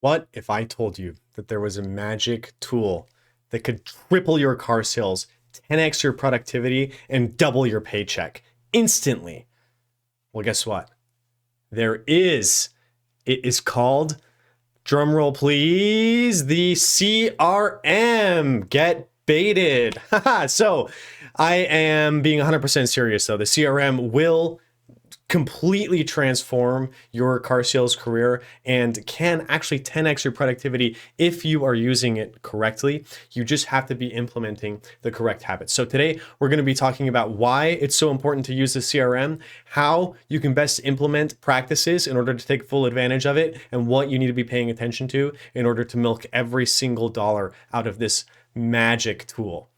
What if I told you that there was a magic tool that could triple your car sales, 10x your productivity, and double your paycheck instantly? Well, guess what? There is. It is called, drumroll please, the CRM. Get baited. So I am being 100% serious though. The CRM will completely transform your car sales career and can actually 10x your productivity if you are using it correctly. You just have to be implementing the correct habits. So today we're going to be talking about why it's so important to use the CRM, how you can best implement practices in order to take full advantage of it, and what you need to be paying attention to in order to milk every single dollar out of this magic tool.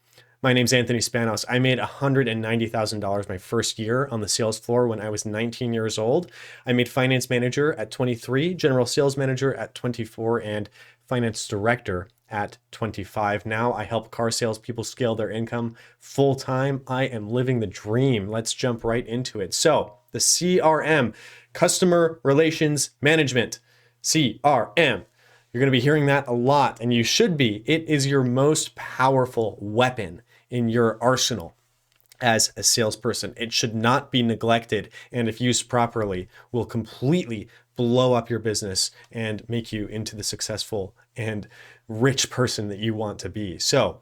My name's Anthony Spanos. I made $190,000 my first year on the sales floor when I was 19 years old. I made finance manager at 23, general sales manager at 24, and finance director at 25. Now I help car salespeople scale their income full time. I am living the dream. Let's jump right into it. So, the CRM, Customer Relations Management, CRM. You're going to be hearing that a lot, and you should be. It is your most powerful weapon in your arsenal as a salesperson. It should not be neglected, and if used properly, will completely blow up your business and make you into the successful and rich person that you want to be. So,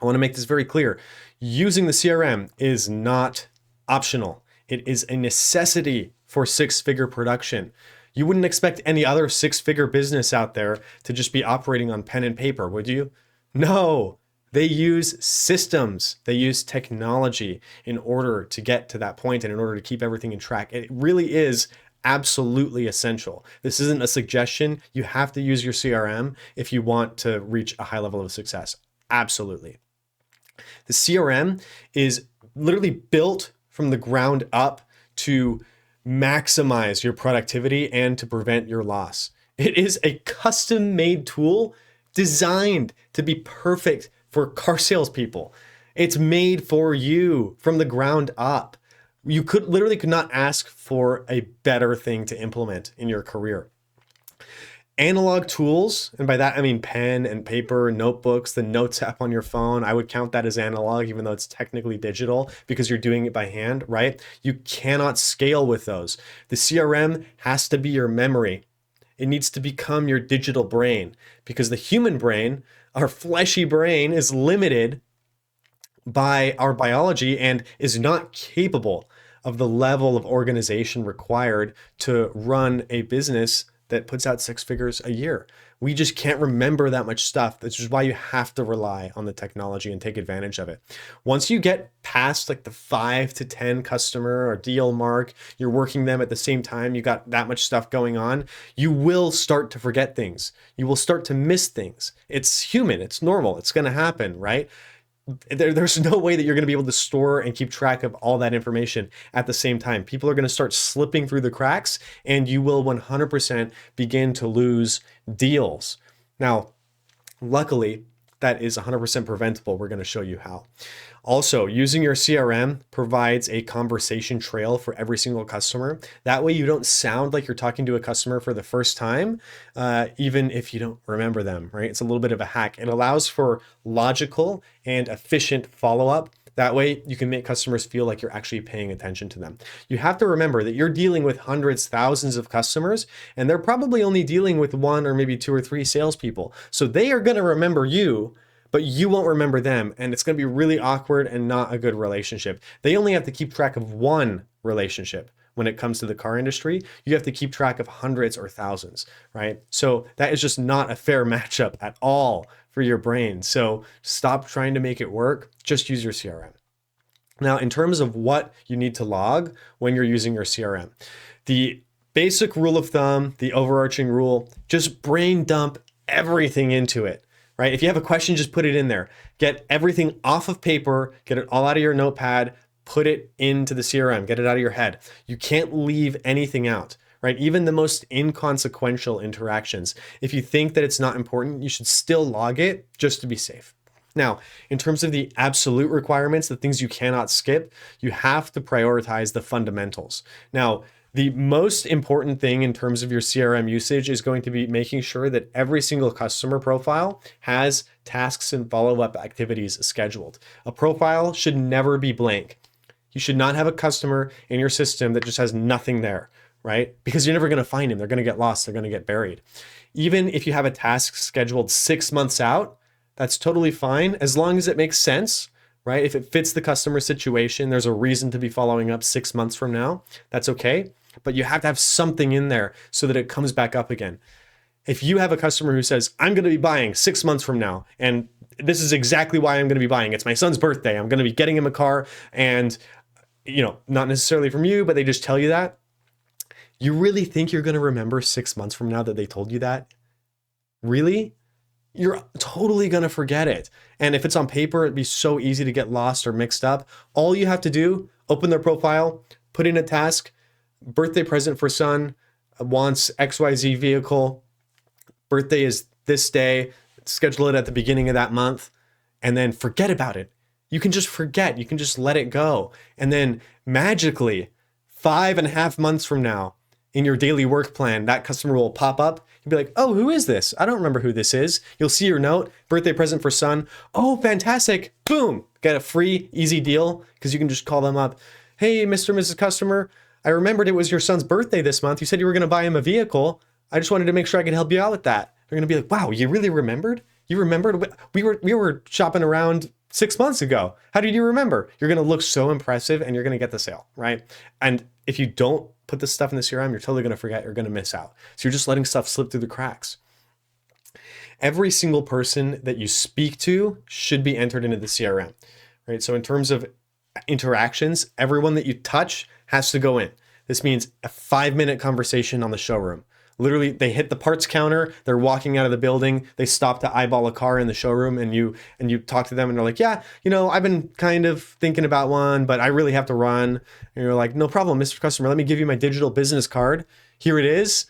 I want to make this very clear. Using the CRM is not optional. It is a necessity for six-figure production. You wouldn't expect any other six-figure business out there to just be operating on pen and paper, would you? No, they use systems. They use technology in order to get to that point and in order to keep everything in track. It really is absolutely essential. This isn't a suggestion. You have to use your CRM if you want to reach a high level of success. Absolutely. The CRM is literally built from the ground up to maximize your productivity and to prevent your loss. It is a custom-made tool designed to be perfect for car salespeople. It's made for you from the ground up. You could not ask for a better thing to implement in your career. Analog tools, and by that I mean pen and paper, notebooks, the notes app on your phone, I would count that as analog, even though it's technically digital because you're doing it by hand, right? You cannot scale with those. The CRM has to be your memory. It needs to become your digital brain because the human brain, our fleshy brain, is limited by our biology and is not capable of the level of organization required to run a business that puts out six figures a year. We just can't remember that much stuff. That's just why you have to rely on the technology and take advantage of it. Once you get past like the 5 to 10 customer or deal mark, you're working them at the same time, you got that much stuff going on, you will start to forget things. You will start to miss things. It's human, it's normal, it's going to happen, right? There's no way that you're going to be able to store and keep track of all that information at the same time. People are going to start slipping through the cracks, and you will 100% begin to lose deals. Now, luckily, that is 100% preventable. We're going to show you how. Also, using your CRM provides a conversation trail for every single customer. That way you don't sound like you're talking to a customer for the first time, even if you don't remember them, right? It's a little bit of a hack. It allows for logical and efficient follow-up. That way you can make customers feel like you're actually paying attention to them. You have to remember that you're dealing with hundreds, thousands of customers, and they're probably only dealing with one or maybe two or three salespeople. So they are going to remember you, but you won't remember them, and it's going to be really awkward and not a good relationship. They only have to keep track of one relationship. When it comes to the car industry, you have to keep track of hundreds or thousands, right? So that is just not a fair matchup at all for your brain. So stop trying to make it work. Just use your CRM. Now, in terms of what you need to log when you're using your CRM, the basic rule of thumb, the overarching rule, just brain dump everything into it. Right? If you have a question, just put it in there. Get everything off of paper, get it all out of your notepad, put it into the CRM, get it out of your head. You can't leave anything out, right? Even the most inconsequential interactions. If you think that it's not important, you should still log it just to be safe. Now, in terms of the absolute requirements, the things you cannot skip, you have to prioritize the fundamentals. Now, The most important thing in terms of your CRM usage is going to be making sure that every single customer profile has tasks and follow-up activities scheduled. A profile should never be blank. You should not have a customer in your system that just has nothing there, right? Because you're never going to find them. They're going to get lost. They're going to get buried. Even if you have a task scheduled 6 months out, that's totally fine as long as it makes sense, right? If it fits the customer situation, there's a reason to be following up 6 months from now. That's okay. But you have to have something in there so that it comes back up again. If you have a customer who says, I'm going to be buying 6 months from now, and this is exactly why I'm going to be buying. It's my son's birthday. I'm going to be getting him a car, and not necessarily from you, but they just tell you that. You really think you're going to remember 6 months from now that they told you that? Really? You're totally going to forget it. And if it's on paper, it'd be so easy to get lost or mixed up. All you have to do, open their profile, put in a task, birthday present for son, wants XYZ vehicle, birthday is this day, schedule it at the beginning of that month, and then forget about it. You can just forget, you can just let it go. And then magically, 5.5 months from now, in your daily work plan, that customer will pop up. You'll be like, oh, who is this? I don't remember who this is. You'll see your note, birthday present for son. Oh, fantastic. Boom. Get a free, easy deal because you can just call them up. Hey, Mr. and Mrs. Customer, I remembered it was your son's birthday this month. You said you were going to buy him a vehicle. I just wanted to make sure I could help you out with that. They're going to be like, wow, you really remembered? You remembered? We were shopping around 6 months ago. How did you remember? You're going to look so impressive and you're going to get the sale, right? And if you don't put this stuff in the CRM, you're totally going to forget. You're going to miss out. So you're just letting stuff slip through the cracks. Every single person that you speak to should be entered into the CRM, right? So in terms of interactions, everyone that you touch has to go in. This means a 5-minute conversation on the showroom. Literally, they hit the parts counter, they're walking out of the building, they stop to eyeball a car in the showroom, and you talk to them and they're like, yeah, I've been kind of thinking about one, but I really have to run. And you're like, no problem, Mr. Customer, let me give you my digital business card. Here it is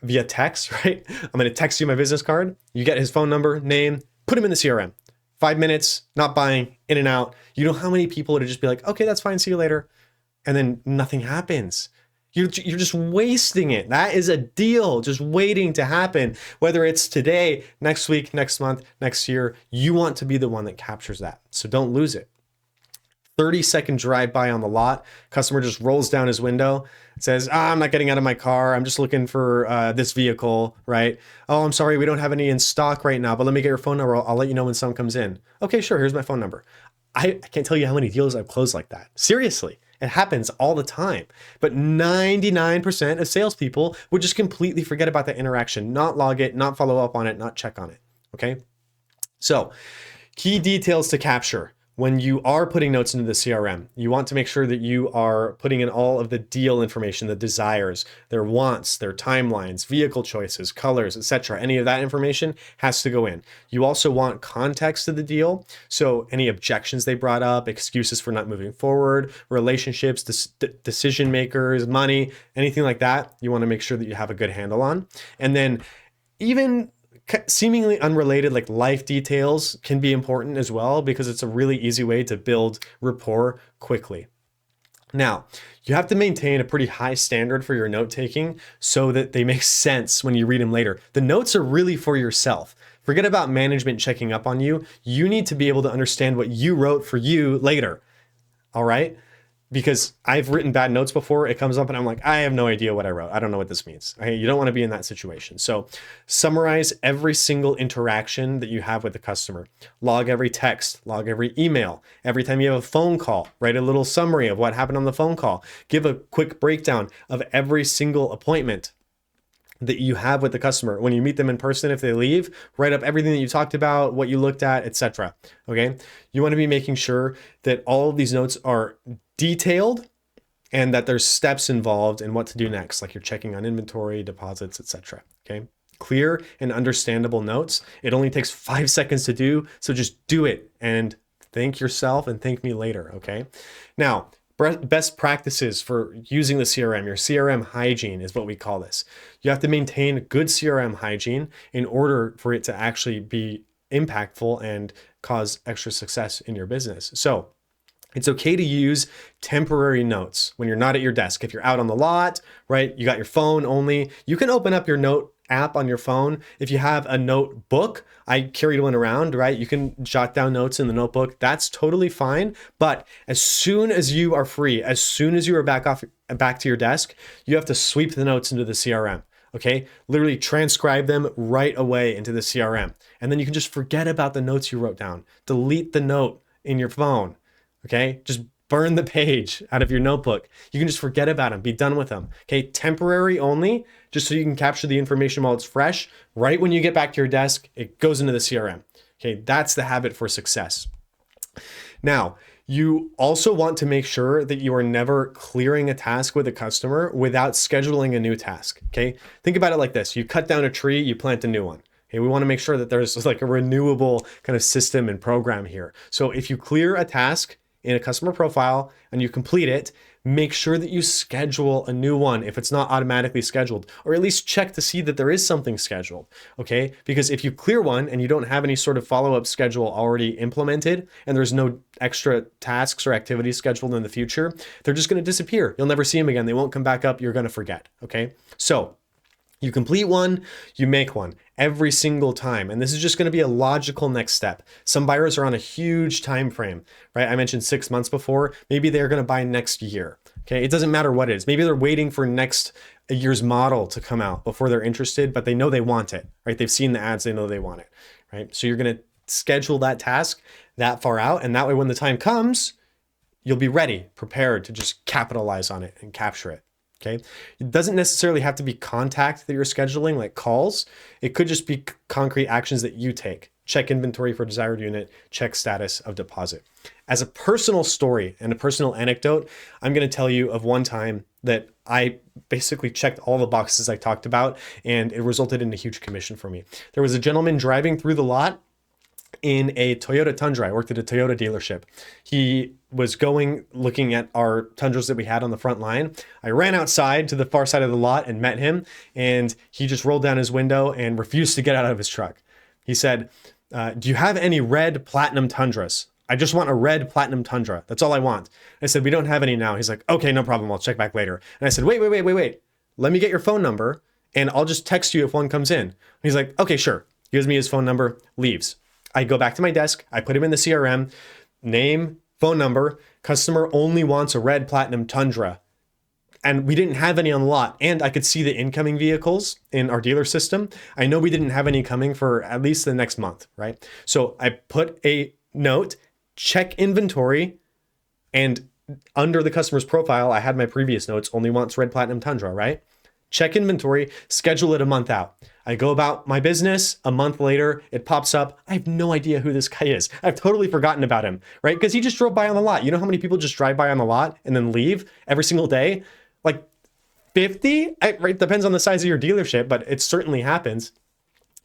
via text, right? I'm going to text you my business card. You get his phone number, name, put him in the CRM. 5 minutes, not buying, in and out. You know how many people would just be like, okay, that's fine, see you later. And then nothing happens. You're just wasting it. That is a deal just waiting to happen. Whether it's today, next week, next month, next year, you want to be the one that captures that. So don't lose it. 30-second drive by on the lot. Customer just rolls down his window, says, I'm not getting out of my car. I'm just looking for this vehicle, right? Oh, I'm sorry, we don't have any in stock right now, but let me get your phone number. I'll let you know when some comes in. Okay, sure, here's my phone number. I can't tell you how many deals I've closed like that. Seriously. It happens all the time. But 99% of salespeople would just completely forget about that interaction, not log it, not follow up on it, not check on it. Okay? So, key details to capture. When you are putting notes into the CRM, you want to make sure that you are putting in all of the deal information, the desires, their wants, their timelines, vehicle choices, colors, etc. Any of that information has to go in. You also want context of the deal. So any objections they brought up, excuses for not moving forward, relationships, decision makers, money, anything like that, you want to make sure that you have a good handle on. And then even seemingly unrelated like life details can be important as well because it's a really easy way to build rapport quickly. Now, you have to maintain a pretty high standard for your note taking so that they make sense when you read them later. The notes are really for yourself. Forget about management checking up on you. You need to be able to understand what you wrote for you later. All right? Because I've written bad notes before, it comes up and I'm like, I have no idea what I wrote. I don't know what this means. Okay? You don't want to be in that situation. So summarize every single interaction that you have with the customer. Log every text, log every email. Every time you have a phone call, write a little summary of what happened on the phone call. Give a quick breakdown of every single appointment that you have with the customer. When you meet them in person, if they leave, write up everything that you talked about, what you looked at, etc. Okay? You want to be making sure that all of these notes are detailed and that there's steps involved in what to do next, like you're checking on inventory, deposits, etc. Okay? Clear and understandable notes. It only takes 5 seconds to do, so just do it and thank yourself and thank me later, okay? Now, best practices for using the CRM, your CRM hygiene is what we call this. You have to maintain good CRM hygiene in order for it to actually be impactful and cause extra success in your business. So It's okay to use temporary notes when you're not at your desk. If you're out on the lot, right, you got your phone only, you can open up your note app on your phone. If you have a notebook, I carried one around, right? You can jot down notes in the notebook. That's totally fine. But as soon as you are free, as soon as you are back to your desk, you have to sweep the notes into the CRM. Okay, literally transcribe them right away into the CRM. And then you can just forget about the notes you wrote down. Delete the note in your phone. Okay, just burn the page out of your notebook. You can just forget about them, be done with them. Okay, temporary only, just so you can capture the information while it's fresh. Right when you get back to your desk, it goes into the CRM. Okay, that's the habit for success. Now, you also want to make sure that you are never clearing a task with a customer without scheduling a new task. Okay, think about it like this. You cut down a tree, you plant a new one. Okay, we want to make sure that there's like a renewable kind of system and program here. So if you clear a task in a customer profile and you complete it, make sure that you schedule a new one if it's not automatically scheduled, or at least check to see that there is something scheduled, okay? Because if you clear one and you don't have any sort of follow-up schedule already implemented and there's no extra tasks or activities scheduled in the future, they're just gonna disappear. You'll never see them again. They won't come back up. You're gonna forget, okay? So you complete one, you make one every single time. And this is just going to be a logical next step. Some buyers are on a huge time frame, right? I mentioned 6 months before. Maybe they're going to buy next year. Okay. It doesn't matter what it is. Maybe they're waiting for next year's model to come out before they're interested, but they know they want it, right? They've seen the ads, they know they want it, right? So you're going to schedule that task that far out. And that way, when the time comes, you'll be ready, prepared to just capitalize on it and capture it. Okay. It doesn't necessarily have to be contact that you're scheduling, like calls. It could just be concrete actions that you take. Check inventory for desired unit, check status of deposit. As a personal story and a personal anecdote, I'm going to tell you of one time that I basically checked all the boxes I talked about, and it resulted in a huge commission for me. There was a gentleman driving through the lot in a Toyota Tundra. I worked at a Toyota dealership. He was looking at our Tundras that we had on the front line. I ran outside to the far side of the lot and met him, and he just rolled down his window and refused to get out of his truck. He said, do you have any red platinum Tundras? I just want a red platinum Tundra. That's all I want. I said, we don't have any now. He's like, okay, no problem. I'll check back later. And I said, wait. Let me get your phone number and I'll just text you if one comes in. He's like, okay, sure. Gives me his phone number, leaves. I go back to my desk. I put him in the CRM, name, phone number. Customer only wants a red platinum Tundra. And we didn't have any on the lot. And I could see the incoming vehicles in our dealer system. I know we didn't have any coming for at least the next month, right? So I put a note, check inventory, and under the customer's profile, I had my previous notes, only wants red platinum Tundra, right? Check inventory, schedule it a month out. I go about my business. A month later, it pops up. I have no idea who this guy is. I've totally forgotten about him, right? Because he just drove by on the lot. You know how many people just drive by on the lot and then leave every single day? Like 50? Right? Depends on the size of your dealership, but it certainly happens.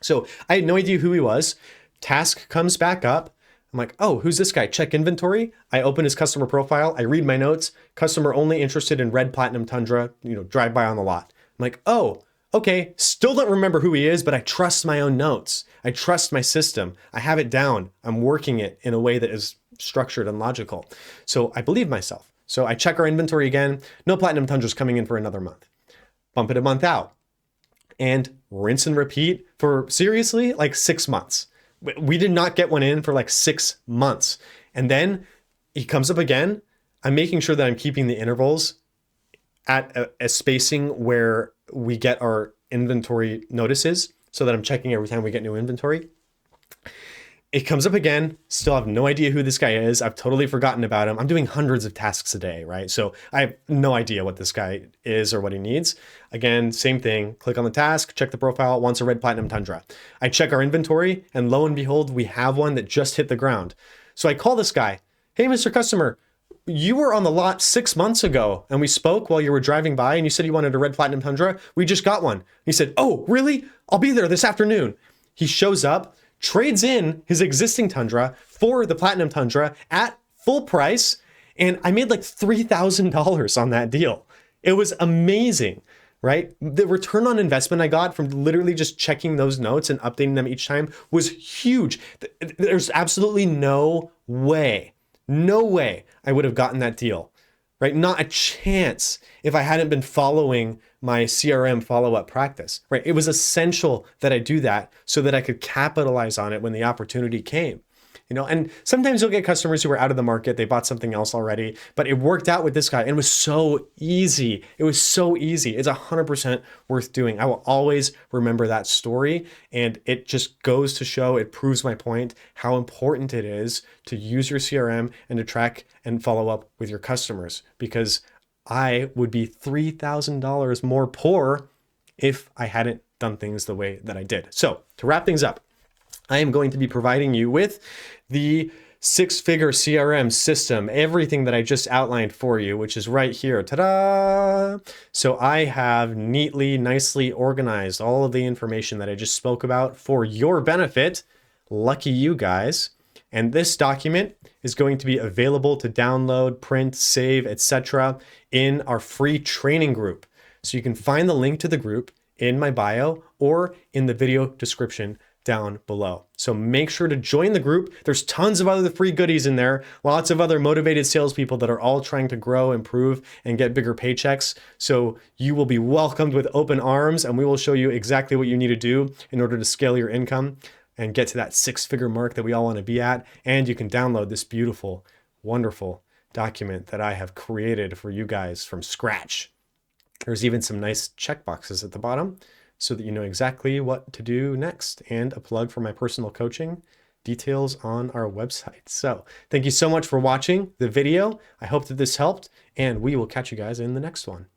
So I had no idea who he was. Task comes back up. I'm like, oh, who's this guy? Check inventory. I open his customer profile. I read my notes. Customer only interested in red platinum Tundra, drive by on the lot. I'm like, oh, okay, still don't remember who he is, but I trust my own notes. I trust my system. I have it down. I'm working it in a way that is structured and logical. So I believe myself. So I check our inventory again. No platinum Tundras coming in for another month. Bump it a month out. And rinse and repeat for seriously like 6 months. We did not get one in for like 6 months. And then he comes up again. I'm making sure that I'm keeping the intervals at a spacing where we get our inventory notices so that I'm checking every time we get new inventory. It comes up again, still have no idea who this guy is. I've totally forgotten about him. I'm doing hundreds of tasks a day, right? So I have no idea what this guy is or what he needs. Again, same thing, click on the task, check the profile, wants a red platinum Tundra. I check our inventory and lo and behold, we have one that just hit the ground. So I call this guy, hey, Mr. Customer, you were on the lot 6 months ago and we spoke while you were driving by and you said you wanted a red platinum Tundra. We just got one. He said, oh, really? I'll be there this afternoon. He shows up, trades in his existing Tundra for the platinum Tundra at full price. And I made like $3,000 on that deal. It was amazing, right? The return on investment I got from literally just checking those notes and updating them each time was huge. There's absolutely no way No way I would have gotten that deal, right? Not a chance if I hadn't been following my CRM follow-up practice, right? It was essential that I do that so that I could capitalize on it when the opportunity came. And sometimes you'll get customers who are out of the market, they bought something else already, but it worked out with this guy and it was so easy. It was so easy. It's 100% worth doing. I will always remember that story, and it just goes to show, it proves my point, how important it is to use your CRM and to track and follow up with your customers, because I would be $3,000 more poor if I hadn't done things the way that I did. So to wrap things up, I am going to be providing you with the six-figure CRM system, everything that I just outlined for you, which is right here. Ta-da! So I have neatly, nicely organized all of the information that I just spoke about for your benefit. Lucky you guys. And this document is going to be available to download, print, save, etc. in our free training group. So you can find the link to the group in my bio or in the video description down below. So make sure to join the group. There's tons of other free goodies in there, lots of other motivated salespeople that are all trying to grow, improve, and get bigger paychecks. So you will be welcomed with open arms, and we will show you exactly what you need to do in order to scale your income and get to that six-figure mark that we all want to be at. And you can download this beautiful, wonderful document that I have created for you guys from scratch. There's even some nice checkboxes at the bottom so that you know exactly what to do next, and a plug for my personal coaching, details on our website. So thank you so much for watching the video. I hope that this helped, and we will catch you guys in the next one.